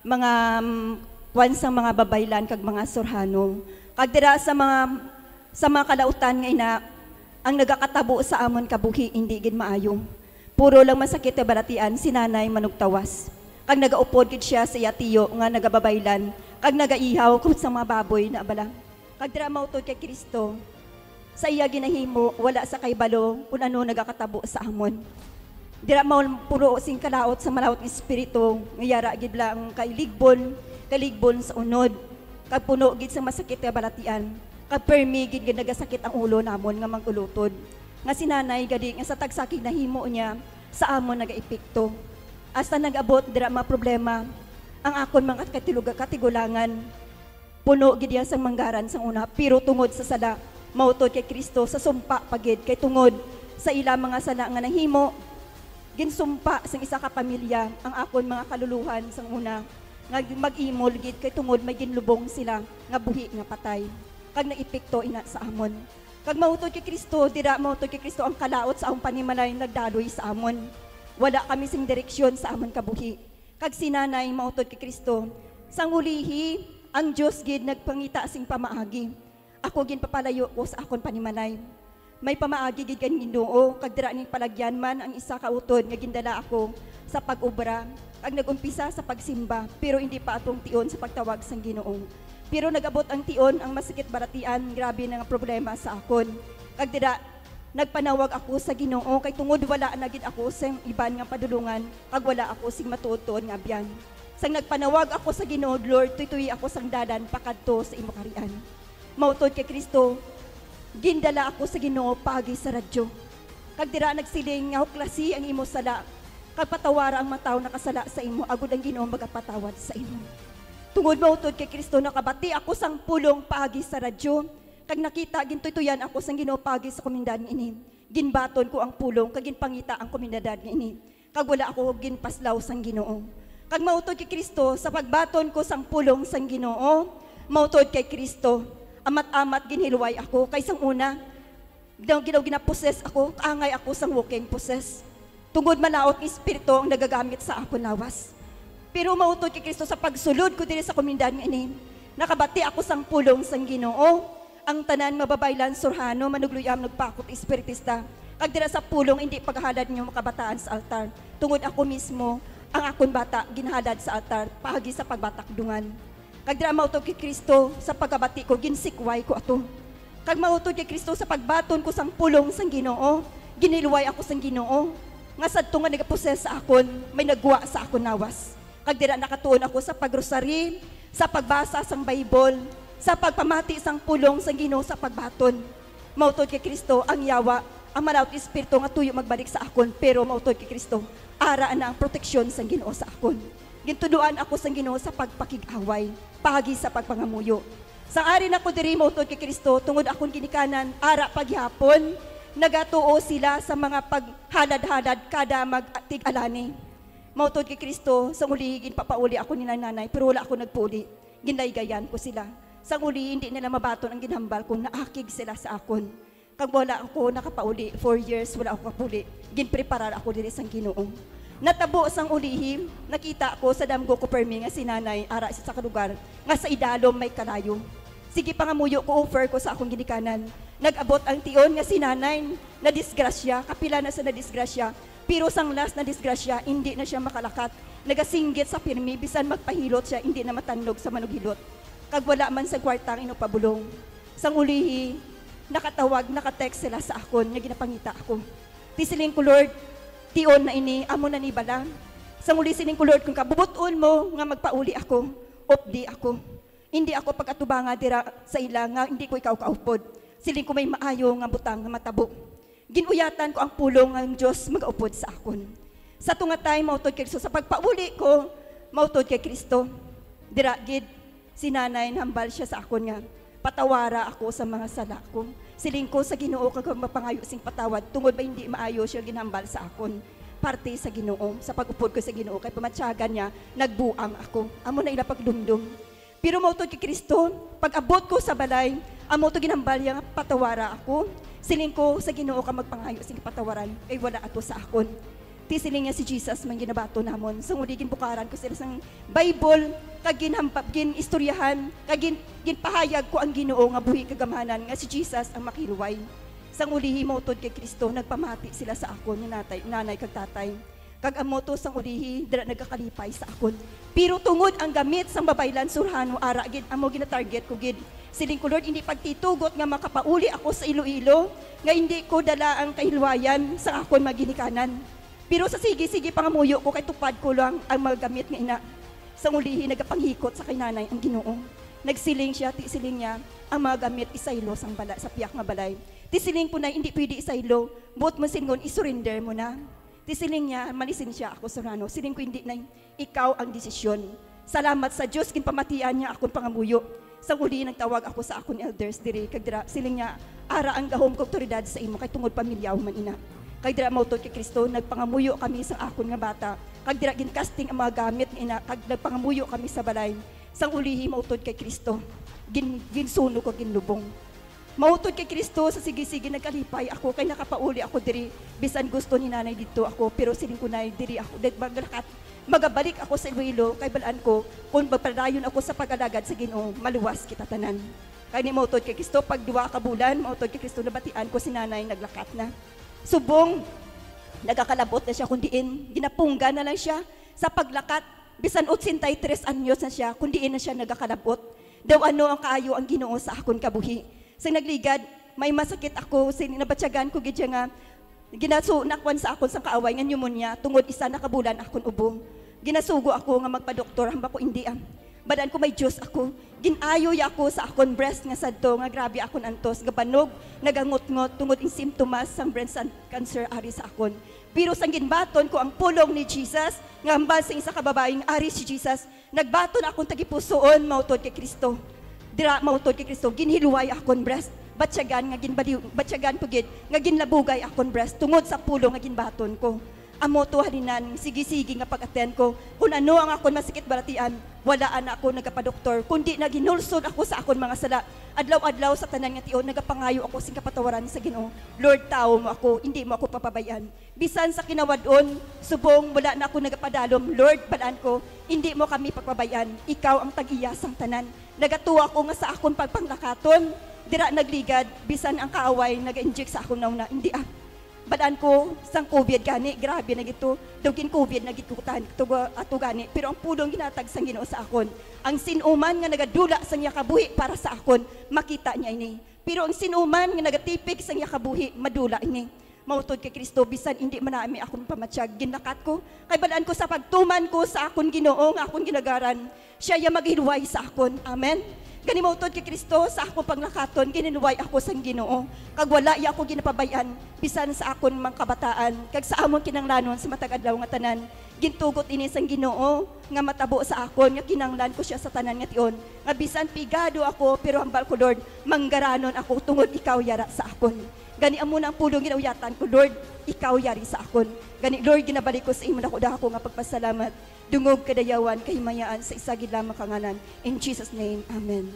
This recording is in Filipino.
mga kwan sang mga babaylan kag mga surhano. Kag dira sa mga kalautan nga ina ang nagakatabo sa amon kabuhi hindi gid maayo. Puro lang masakit na balatian si nanay manugtawas. Kag nagaupod gid siya sa iya tiyo nga nagababaylan kag nagaihaw kun sa mga baboy na abala. Kag dira mautod kay Kristo sa iya ginahimo wala sa kaybalo kun ano nagakatabo sa amon. Dira mao puro sing kalaot sa malawot nga espiritu nga yara gid lang kaligbon sa unod kag puno gid sa masakit nga balatian kag permi gid nagasakit ang ulo namon nga mangulutod nga sinanay gadi nga sa tagsakig nahimo niya sa amon nagaepekto hasta nagabot dira mga problema ang akon mga katigulangan puno gid yan sang manggaran sang una pero tungod sa sala mautod kay Kristo sa sumpa pagid kay tungod sa ila mga sala nga nahimo ginsumpa sang isa ka pamilya ang akon mga kaluluhan sang una nga mag-imol gid kay tungod may ginlubong sila nga buhi nga patay kag naepekto ina sa amon kag mautod kay Kristo dira mautod kay Kristo ang kalaot sa among panimalay nagdaloy sa amon wala kami sing direksyon sa amon kabuhi kag sinanay mautod kay Kristo sang ulihi ang Dios gid nagpangita sing pamaagi ako gin papalayo ko sa akon panimalay. May pamaagi gid kan Ginoo kag dira ning palagyan man ang isa ka utod nga gindala ako sa pag-obra kag nagumpisa sa pagsimba pero hindi pa atong tion sa pagtawag sang Ginoo. Pero nagabot ang tion ang masakit baratian grabe na nga problema sa akon. Kag dira nagpanawag ako sa Ginoo kay tungod wala na gid ako sa iban nga padulungan kag wala ako sing matuod nga abyan. Sang nagpanawag ako sa Ginoo, Lord, tuy ako sang dadan pakadto sa imo karian. Mautod kay Kristo, gindala ako sa Ginoo pagi sa radyo. Kag dira nagsiling nga huklasi ang imo sala. Kag patawara ang mga tawo nakasala sa imo agud ang Ginoo magapatawad sa imo. Tungod mautod kay Kristo nakabati ako sang pulong pagi sa radyo. Kag nakita gintutuyan ako sang Ginoo pagi sa komunidad ini. Ginbaton ko ang pulong kag ginpangita ang komunidad ini. Kag wala ako ginpaslaw sang Ginoo. Kag mautod kay Kristo sa pagbaton ko sang pulong sang Ginoo, mautod kay Kristo amat-amat ginhilway ako kaysang una ginaposes ako kaangay ako sang walking poses tungod malaot ng espiritu ang nagagamit sa akon lawas pero mautod kay Kristo sa pagsulod ko diri sa komunidad nga ini nakabati ako sang pulong sang Ginoo ang tanan mababaylan surhano manugluyam nagpakot espiritista kag dira sa pulong hindi paghalad niyo makabataan sa altar tungod ako mismo ang akon bata ginhalad sa altar pagi sa pagbatakdungan. Kag dira mautod kay Kristo sa pagkabati ko ginsikway ko ato. Kag mautod kay Kristo sa pagbaton ko sang pulong sang Ginoo, ginilway ako sang Ginoo. Nga sadto nga nagaposes sa akon, may nagwa sa akon nawas. Kag dira nakatuon ako sa pagrosary, sa pagbasa sang Bible, sa pagpamati sang pulong sang Ginoo sa pagbaton. Mautod kay Kristo ang yawa, ang malawot espiritu nga tuyo magbalik sa akon, pero mautod kay Kristo, ara na ang proteksyon sang Ginoo sa akon. Gintuduan ako sang Ginoo sa pagpakig-away, pagi sa pagpangamuyo. Sang ari na ko diri mautod kay Kristo, tungod akong ginikanan, ara paghapon, nagatuo sila sa mga paghalad-halad kada mag-tig-alani. Mautod kay Kristo, sang uli ginpapauli ako ni nanay, pero wala ako nagpuli. Ginlaygayan ko sila. Sang uli hindi nila mabaton ang ginhambal kung naakig sila sa akon. Kag wala ako nakapauli, 4 years wala ako kapuli. Ginpreparar ako diri sang Ginoo. Natabo sang ulihim, nakita ko sa damgo ko permi nga sinanay ara sa kalugar nga sa idalom may kalayo. Sige pangamuyo ko offer ko sa akong ginikanan. Nag-abot ang tion nga sinanay na disgrasya, kapila na sa na disgrasya, pero sang last na disgrasya hindi na siya makalakat. Nagasinggit sa pirmi bisan magpahilot siya hindi na matanlog sa manughilot. Kag wala man sa kwartang inupabulong. Sang ulihi, nakatawag, nakatext sila sa akon nga ginapangita ako. Tisiling ko, Lord, tion na ini, amo na ni bala. Sa muli sining ko, Lord, kung kabubuton mo nga magpauli ako, opdi ako. Hindi ako pag-atubanga dira sa ila nga hindi ko ikaw kaupod. Siling ko may maayo nga butang nga matabo. Ginuyatan ko ang pulong ng Diyos mag-upod sa akon. Sa tunga tayo, mautod kay Kristo. Sa pagpauli ko, mautod kay Kristo. Dira, gid, sinanay, hambal siya sa akon nga. Patawara ako sa mga sala ko. Siling ko sa Ginoo kag mapangayo sing patawad tungod ba hindi maayo siya ginhambal sa akon. Parte sa Ginoo, sa pag-upod ko sa Ginoo kay pamatyagan niya, nagbuang ako. Amo na ila pagdumdum. Pero mautod kay Kristo, pag abot ko sa balay, amo to ginhambal niya patawara ako. Siling ko sa Ginoo ka magpangayo sing patawaran kay wala ato sa akon. ti siling niya si Jesus man ginabato namon. Sa uli ginbukaran ko sila sang Bible, kag ginhampap, gin istoryahan, kag ginpahayag ko ang Ginoo nga buhi kagamanan nga si Jesus ang makilway. Sang uli himotod kay Kristo, nagpamati sila sa akon ni nanay kag tatay. Kag amoto sang ulihi, dira nagakalipay sa akon. Pero tungod ang gamit sang babaylan surhano, ara gid amo gina-target ko gid. Siling ko, Lord, hindi pagtitugot nga makapauli ako sa Iloilo, nga hindi ko dala ang kahilwayan sa akon maginikanan. Pero sa sige-sige pangamuyo ko, kay tupad ko lang ang magamit nga ina. Sang ulihi, nagapanghikot sa kay nanay ang Ginoo. Nagsiling siya, ti siling niya, ang magamit isaylo sang bala, sa piyak nga balay. Ti siling po na, hindi pwede isaylo, buot mo singon, isurrender mo na. Ti siling niya, malisin siya ako sa rano. Siling ko, hindi na, ikaw ang desisyon. Salamat sa Diyos, kinpamatian niya akong pangamuyo. Sa uli, nagtawag ako sa akong elders diri, kag dira siling niya, ara ang gahom kong otoridad sa imo, kay tungod pamilyaw man ina. Kag dira mautod kay Kristo, nagpangamuyo kami sa akon nga bata, kag dira gincasting ang mga gamit nga ina, kag nagpangamuyo kami sa balay. Sang ulihi mautod kay Kristo, ginsuno ko ginlubong. Mautod kay Kristo, sa sige-sige nagkalipay ako, kay nakapauli ako diri, bisan gusto ni nanay dito ako, pero siling ko na diri ako, magabalik ako sa Iloilo, kay balaan ko, kung magpadayon ako sa pag-alagad sa Ginoo, maluwas kita tanan. Kaya ni mautod kay Kristo, pag 2 ka bulan, mautod kay Kristo, nabatian ko si nanay, naglakat na. Subong, nagakalabot na siya, kundiin, ginapungga na lang siya, sa paglakat, bisan 83 anyos na siya, kundiin na siya nagakalabot. Daw ano ang kaayo ang Ginoo sa akon kabuhi. Sa nagligad, may masakit ako, nabatyagan ko gidya nga, ginasunak sa akon sa kaaway nga pneumonia, tungod isa na kabulan akon ubong. Ginasugo ako nga magpa-doktor, hamba ko hindi badan ko may Diyos ako. Ginayoy ako sa akon breast nga sadto, nga grabe akon antos, gabanog, nagangot-ngot, tungod in symptoms sang breast cancer ari sa akon. Pero sang ginbaton ko ang pulong ni Jesus, nga hambal sa isa ka babaeng ari si Jesus, nagbaton akong tagipusoon, mautod kay Kristo. Dira mautod kay Kristo, ginhiluway akon breast. Batyagan nga ginbaliw, batyagan pugid nga ginlabugay akon breast tungod sa pulo nga ginbaton ko. Amo to halinan, sige-sige nga pag-attend ko. Kung ano ang akon masikit balatian, walaan ako nagapadoktor, kundi naginulsod ako sa akon mga sala. Adlaw-adlaw sa tanan nga tion, nagapangayo ako sing kapatawaran sa Ginoo. Lord, tao mo ako, hindi mo ako papabayan. Bisan sa kinawadon, subong wala na ako nagapadalom. Lord, balaan ko, hindi mo kami pagpabayan. Ikaw ang tag-iya sang tanan. Nagatuwa ko nga sa akon pagpanglakaton. Dira nagligad, bisan ang kaaway nag-inject sa akong nauna. Hindi Balaan ko, sang COVID gani, grabe na gito. Dugin COVID na gitutan, ato gani. Pero ang pulong ginatag sang Ginoo sa akon. Ang sinuman nga nagadula sang iya kabuhi para sa akon, makita niya ini. Pero ang sinuman nga nagatipik sang iya kabuhi, madula ini. Mautod kay Kristo, bisan hindi manami akong pamatsyag, ginakat ko. Kay balaan ko sa pagtuman ko sa akon Ginoo, nga akon ginagaran. Siya yung maghilway sa akon. Amen. Gani mautod kay Kristo, sa ako panglakaton, gininway ako sang Ginoo. Kag wala iya ako ginapabayan, bisan sa akon mga kabataan, kag sa amon kinanglanon sa matag adlaw nga tanan. Gintugot ini sang Ginoo nga matabo sa akon, nga kinanglan ko siya sa tanan nga tion. Nga bisan pigado ako, pero hambal ko, Lord, manggaranon ako tungod ikaw yara sa akon. Gani amo na ang pulong ginauyatan ko, Lord, ikaw yari sa akon. Gani, Lord, ginabalik ko sa imo nako dako nga pagpasalamat. Dungog kadayawan, kahimayaan sa isagid lamang kanganan. In Jesus' name, Amen.